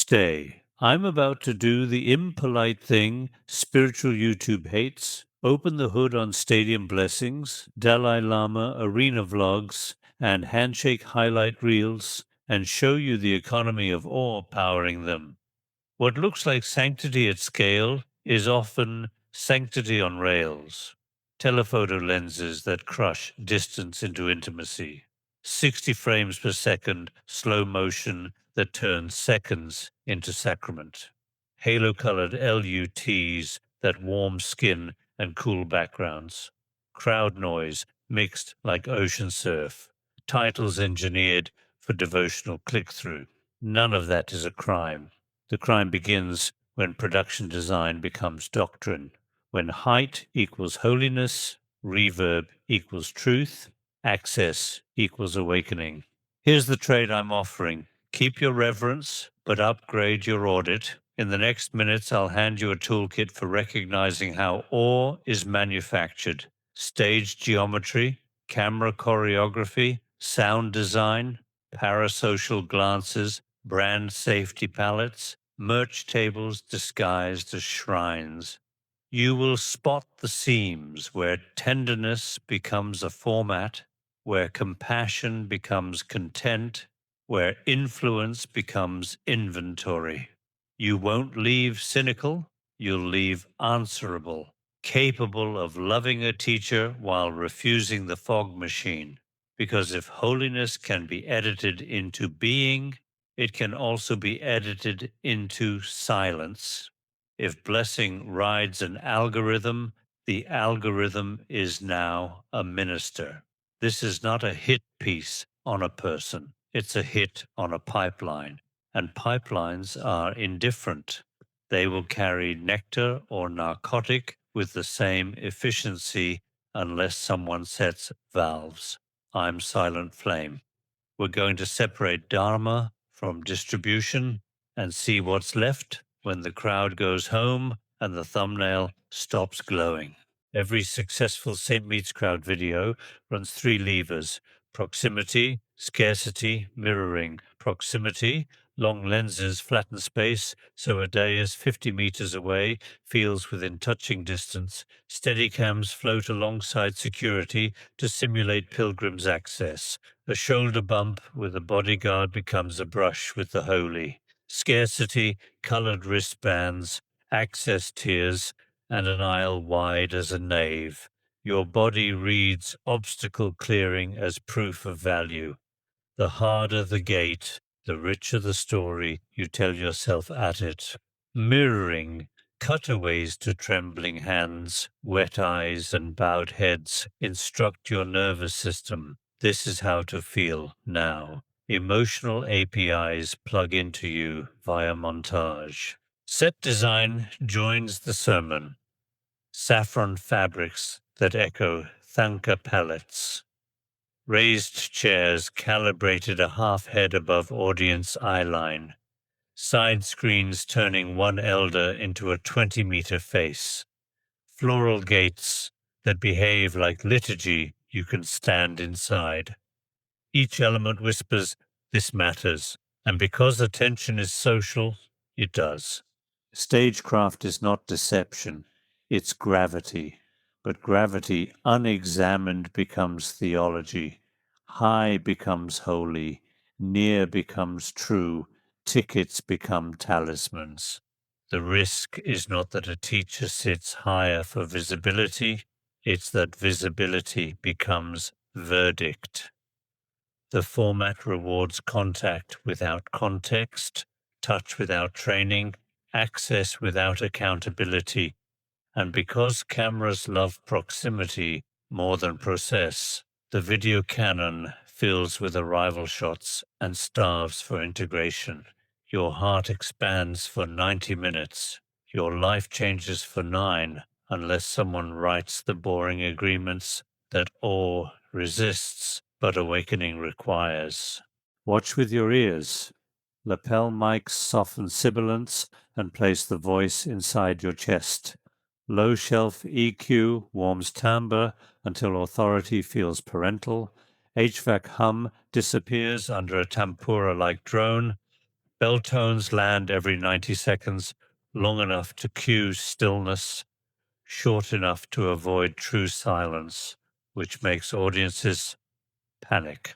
Stay. I'm about to do the impolite thing spiritual YouTube hates. Open the hood on Stadium Blessings, Dalai Lama Arena Vlogs, and Handshake Highlight Reels, and show you the economy of awe powering them. What looks like sanctity at scale is often sanctity on rails. Telephoto lenses that crush distance into intimacy. 60 frames per second slow motion that turns seconds into sacrament. Halo-colored LUTs that warm skin and cool backgrounds. Crowd noise mixed like ocean surf. Titles engineered for devotional click-through. None of that is a crime. The crime begins when production design becomes doctrine, when height equals holiness, reverb equals truth, access equals awakening. Here's the trade I'm offering. Keep your reverence, but upgrade your audit. In the next minutes, I'll hand you a toolkit for recognizing how awe is manufactured. Stage geometry, camera choreography, sound design, parasocial glances, brand safety palettes, merch tables disguised as shrines. You will spot the seams where tenderness becomes a format, where compassion becomes content, where influence becomes inventory. You won't leave cynical, you'll leave answerable, capable of loving a teacher while refusing the fog machine. Because if holiness can be edited into being, it can also be edited into silence. If blessing rides an algorithm, the algorithm is now a minister. This is not a hit piece on a person. It's a hit on a pipeline. And pipelines are indifferent. They will carry nectar or narcotic with the same efficiency unless someone sets valves. I'm Silent Flame. We're going to separate Dharma from distribution and see what's left when the crowd goes home and the thumbnail stops glowing. Every successful St. Meets Crowd video runs 3 levers: proximity, scarcity, mirroring. Proximity, long lenses flatten space so a day is 50 meters away feels within touching distance. Steadicams float alongside security to simulate pilgrims' access. A shoulder bump with a bodyguard becomes a brush with the holy. Scarcity, colored wristbands, access tiers, and an aisle wide as a nave. Your body reads obstacle clearing as proof of value. The harder the gate, the richer the story you tell yourself at it. Mirroring, cutaways to trembling hands, wet eyes, and bowed heads instruct your nervous system. This is how to feel now. Emotional APIs plug into you via montage. Set design joins the sermon. Saffron fabrics that echo Thangka palettes. Raised chairs calibrated a half head above audience eyeline. Side screens turning one elder into a 20-meter face. Floral gates that behave like liturgy you can stand inside. Each element whispers, this matters, and because attention is social, it does. Stagecraft is not deception, it's gravity. But gravity unexamined becomes theology. High becomes holy, near becomes true, tickets become talismans. The risk is not that a teacher sits higher for visibility, it's that visibility becomes verdict. The format rewards contact without context, touch without training, access without accountability. And because cameras love proximity more than process, the video canon fills with arrival shots and starves for integration. Your heart expands for 90 minutes. Your life changes for 9, unless someone writes the boring agreements that awe resists, but awakening requires. Watch with your ears. Lapel mics soften sibilance and place the voice inside your chest. Low shelf EQ warms timbre until authority feels parental. HVAC hum disappears under a tempura-like drone. Bell tones land every 90 seconds, long enough to cue stillness, short enough to avoid true silence, which makes audiences panic.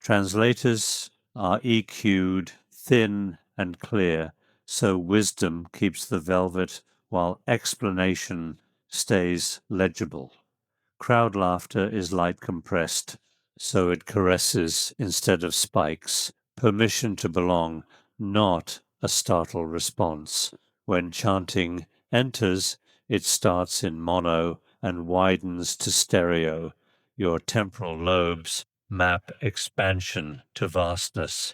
Translators are EQ'd, thin and clear, so wisdom keeps the velvet while explanation stays legible. Crowd laughter is light compressed, so it caresses instead of spikes. Permission to belong, not a startled response. When chanting enters, it starts in mono and widens to stereo. Your temporal lobes map expansion to vastness.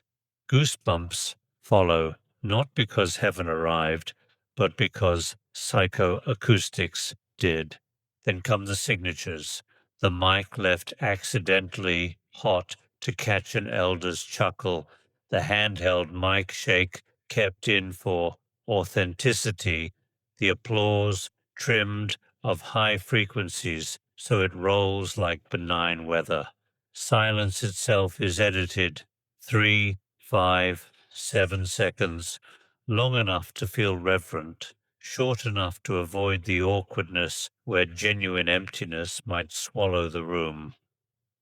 Goosebumps follow, not because heaven arrived, but because psychoacoustics did. Then come the signatures. The mic left accidentally hot to catch an elder's chuckle. The handheld mic shake kept in for authenticity. The applause trimmed of high frequencies so it rolls like benign weather. Silence itself is edited 3, 5, 7 seconds, long enough to feel reverent, short enough to avoid the awkwardness where genuine emptiness might swallow the room.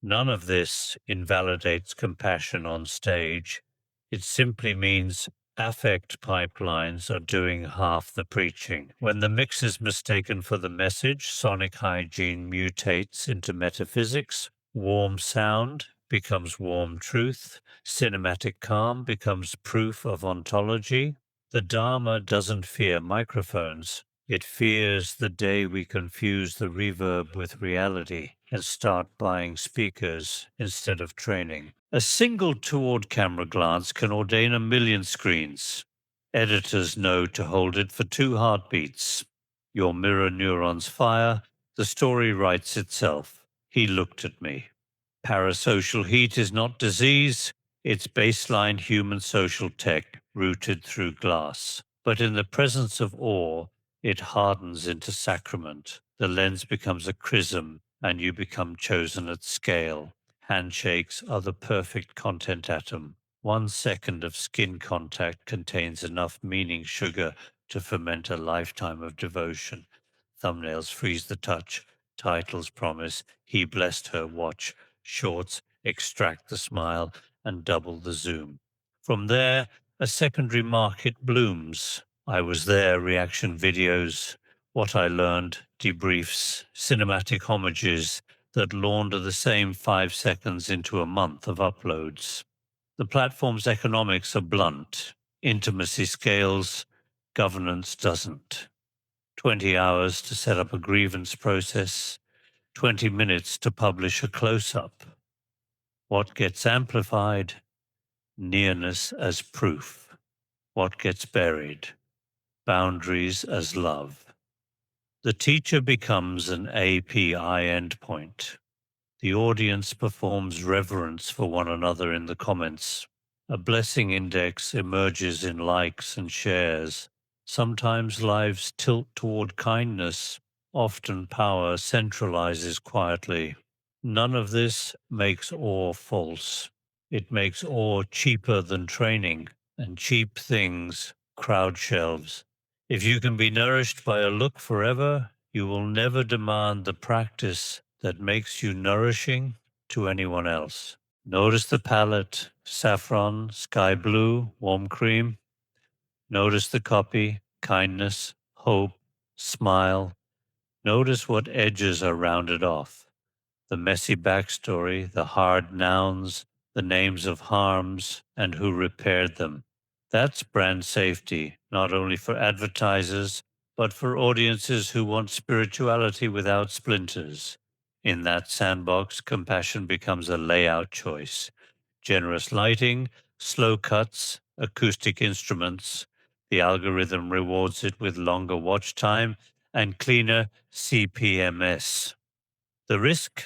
None of this invalidates compassion on stage. It simply means affect pipelines are doing half the preaching. When the mix is mistaken for the message, sonic hygiene mutates into metaphysics. Warm sound becomes warm truth. Cinematic calm becomes proof of ontology. The Dharma doesn't fear microphones. It fears the day we confuse the reverb with reality and start buying speakers instead of training. A single toward camera glance can ordain 1,000,000 screens. Editors know to hold it for 2 heartbeats. Your mirror neurons fire, the story writes itself. He looked at me. Parasocial heat is not disease, it's baseline human social tech rooted through glass. But in the presence of awe, it hardens into sacrament. The lens becomes a chrism, and you become chosen at scale. Handshakes are the perfect content atom. 1 second of skin contact contains enough meaning sugar to ferment a lifetime of devotion. Thumbnails freeze the touch. Titles promise he blessed her watch. Shorts extract the smile and double the zoom. From there, a secondary market blooms. I was there, reaction videos, what I learned, debriefs, cinematic homages that launder the same 5 seconds into a month of uploads. The platform's economics are blunt. Intimacy scales, governance doesn't. 20 hours to set up a grievance process, 20 minutes to publish a close-up. What gets amplified? Nearness as proof. What gets buried? Boundaries as love. The teacher becomes an API endpoint. The audience performs reverence for one another in the comments. A blessing index emerges in likes and shares. Sometimes lives tilt toward kindness. Often power centralizes quietly. None of this makes awe false. It makes awe cheaper than training, and cheap things crowd shelves. If you can be nourished by a look forever, you will never demand the practice that makes you nourishing to anyone else. Notice the palette, saffron, sky blue, warm cream. Notice the copy, kindness, hope, smile. Notice what edges are rounded off. The messy backstory, the hard nouns, the names of harms, and who repaired them. That's brand safety, not only for advertisers, but for audiences who want spirituality without splinters. In that sandbox, compassion becomes a layout choice. Generous lighting, slow cuts, acoustic instruments. The algorithm rewards it with longer watch time and cleaner CPMS. The risk?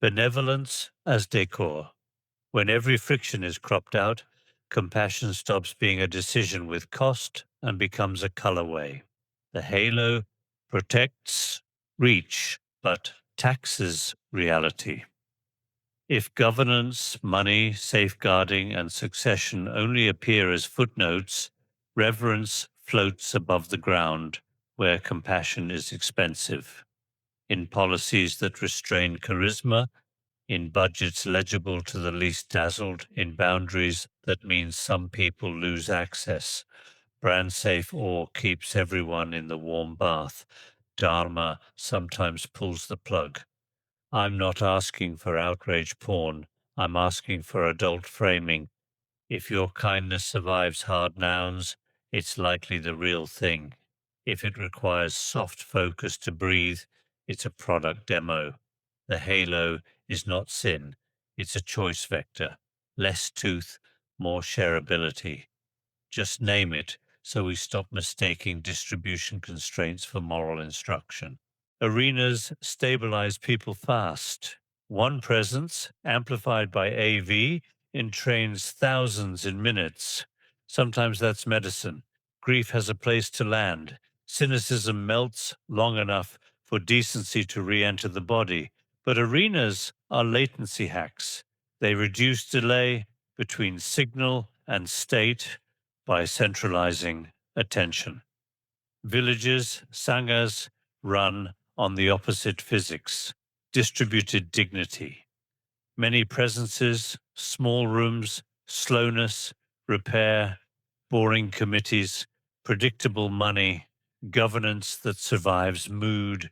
Benevolence as decor. When every friction is cropped out, compassion stops being a decision with cost and becomes a colorway. The halo protects reach, but taxes reality. If governance, money, safeguarding, and succession only appear as footnotes, reverence floats above the ground where compassion is expensive. In policies that restrain charisma, in budgets legible to the least dazzled, in boundaries that mean some people lose access, brand safe awe keeps everyone in the warm bath. Dharma sometimes pulls the plug. I'm not asking for outrage porn. I'm asking for adult framing. If your kindness survives hard nouns, it's likely the real thing. If it requires soft focus to breathe, it's a product demo. The halo is not sin, it's a choice vector. Less tooth, more shareability. Just name it so we stop mistaking distribution constraints for moral instruction. Arenas stabilize people fast. One presence, amplified by AV, entrains thousands in minutes. Sometimes that's medicine. Grief has a place to land. Cynicism melts long enough for decency to re enter the body. But arenas are latency hacks. They reduce delay between signal and state by centralizing attention. Villages, sanghas, run on the opposite physics, distributed dignity. Many presences, small rooms, slowness, repair, boring committees, predictable money, governance that survives mood.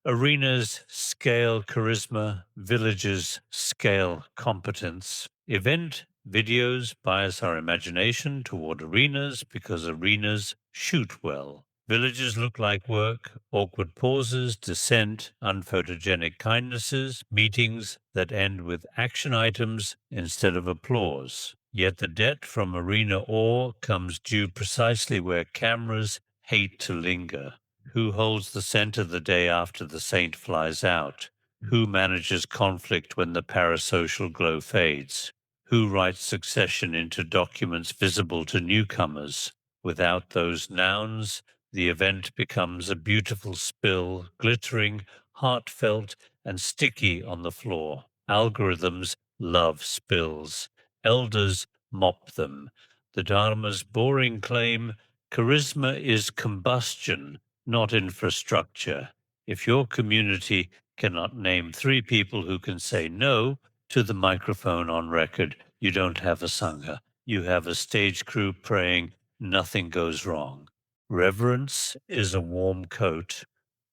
Arenas scale charisma, villages scale competence. Event videos bias our imagination toward arenas because arenas shoot well. Villages look like work, awkward pauses, dissent, unphotogenic kindnesses, meetings that end with action items instead of applause. Yet the debt from arena awe comes due precisely where cameras hate to linger. Who holds the center the day after the saint flies out? Who manages conflict when the parasocial glow fades? Who writes succession into documents visible to newcomers? Without those nouns, the event becomes a beautiful spill, glittering, heartfelt, and sticky on the floor. Algorithms love spills. Elders mop them. The Dharma's boring claim, charisma is combustion, not infrastructure. If your community cannot name 3 people who can say no to the microphone on record, you don't have a sangha. You have a stage crew praying nothing goes wrong. Reverence is a warm coat.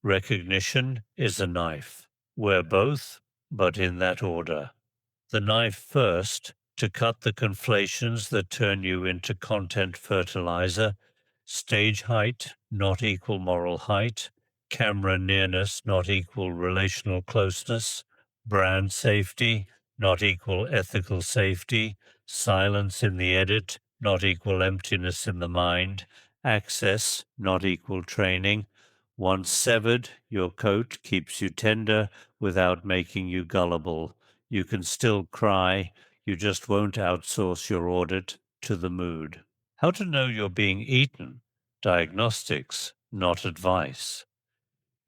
Recognition is a knife. Wear both, but in that order. The knife first to cut the conflations that turn you into content fertilizer. Stage height, not equal moral height. Camera nearness, not equal relational closeness. Brand safety, not equal ethical safety. Silence in the edit, not equal emptiness in the mind. Access, not equal training. Once severed, your coat keeps you tender without making you gullible. You can still cry, you just won't outsource your audit to the mood. How to know you're being eaten? Diagnostics, not advice.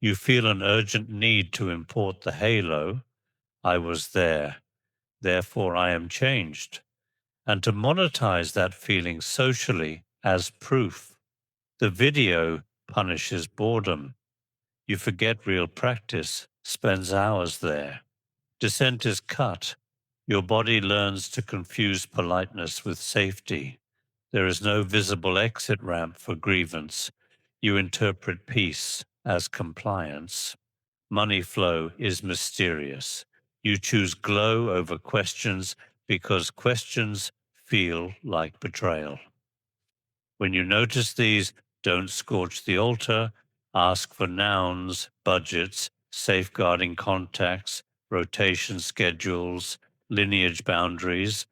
You feel an urgent need to import the halo. I was there, therefore I am changed. And to monetize that feeling socially as proof. The video punishes boredom. You forget real practice, spends hours there. Dissent is cut. Your body learns to confuse politeness with safety. There is no visible exit ramp for grievance. You interpret peace as compliance. Money flow is mysterious. You choose glow over questions because questions feel like betrayal. When you notice these, don't scorch the altar. Ask for nouns, budgets, safeguarding contacts, rotation schedules, lineage boundaries.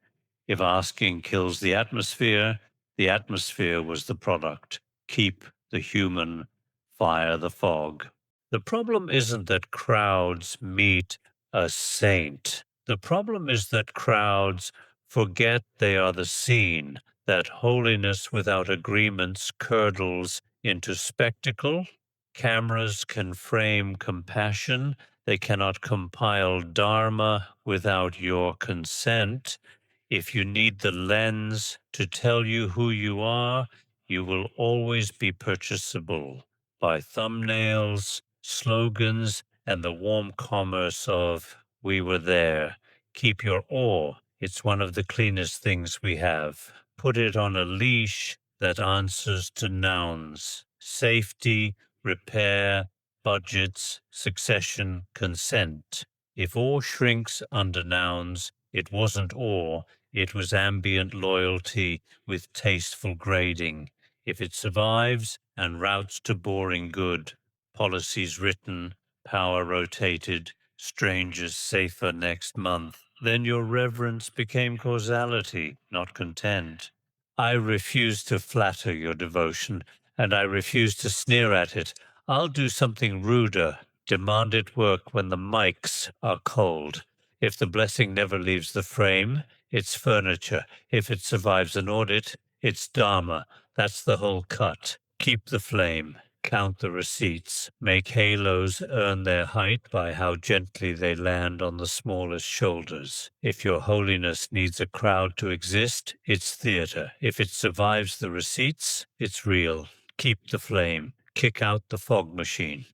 If asking kills the atmosphere was the product. Keep the human, fire the fog. The problem isn't that crowds meet a saint. The problem is that crowds forget they are the scene, that holiness without agreements curdles into spectacle. Cameras can frame compassion, They cannot compile Dharma without your consent. If you need the lens to tell you who you are, you will always be purchasable by thumbnails, slogans, and the warm commerce of "we were there." Keep your awe. It's one of the cleanest things we have. Put it on a leash that answers to nouns: safety, repair, budgets, succession, consent. If awe shrinks under nouns, it wasn't awe, it was ambient loyalty with tasteful grading. If it survives and routes to boring good, policies written, power rotated, strangers safer next month, then your reverence became causality, not content. I refuse to flatter your devotion, and I refuse to sneer at it. I'll do something ruder, demand it work when the mics are cold. If the blessing never leaves the frame, it's furniture. If it survives an audit, it's Dharma. That's the whole cut. Keep the flame. Count the receipts. Make halos earn their height by how gently they land on the smallest shoulders. If your holiness needs a crowd to exist, it's theater. If it survives the receipts, it's real. Keep the flame. Kick out the fog machine.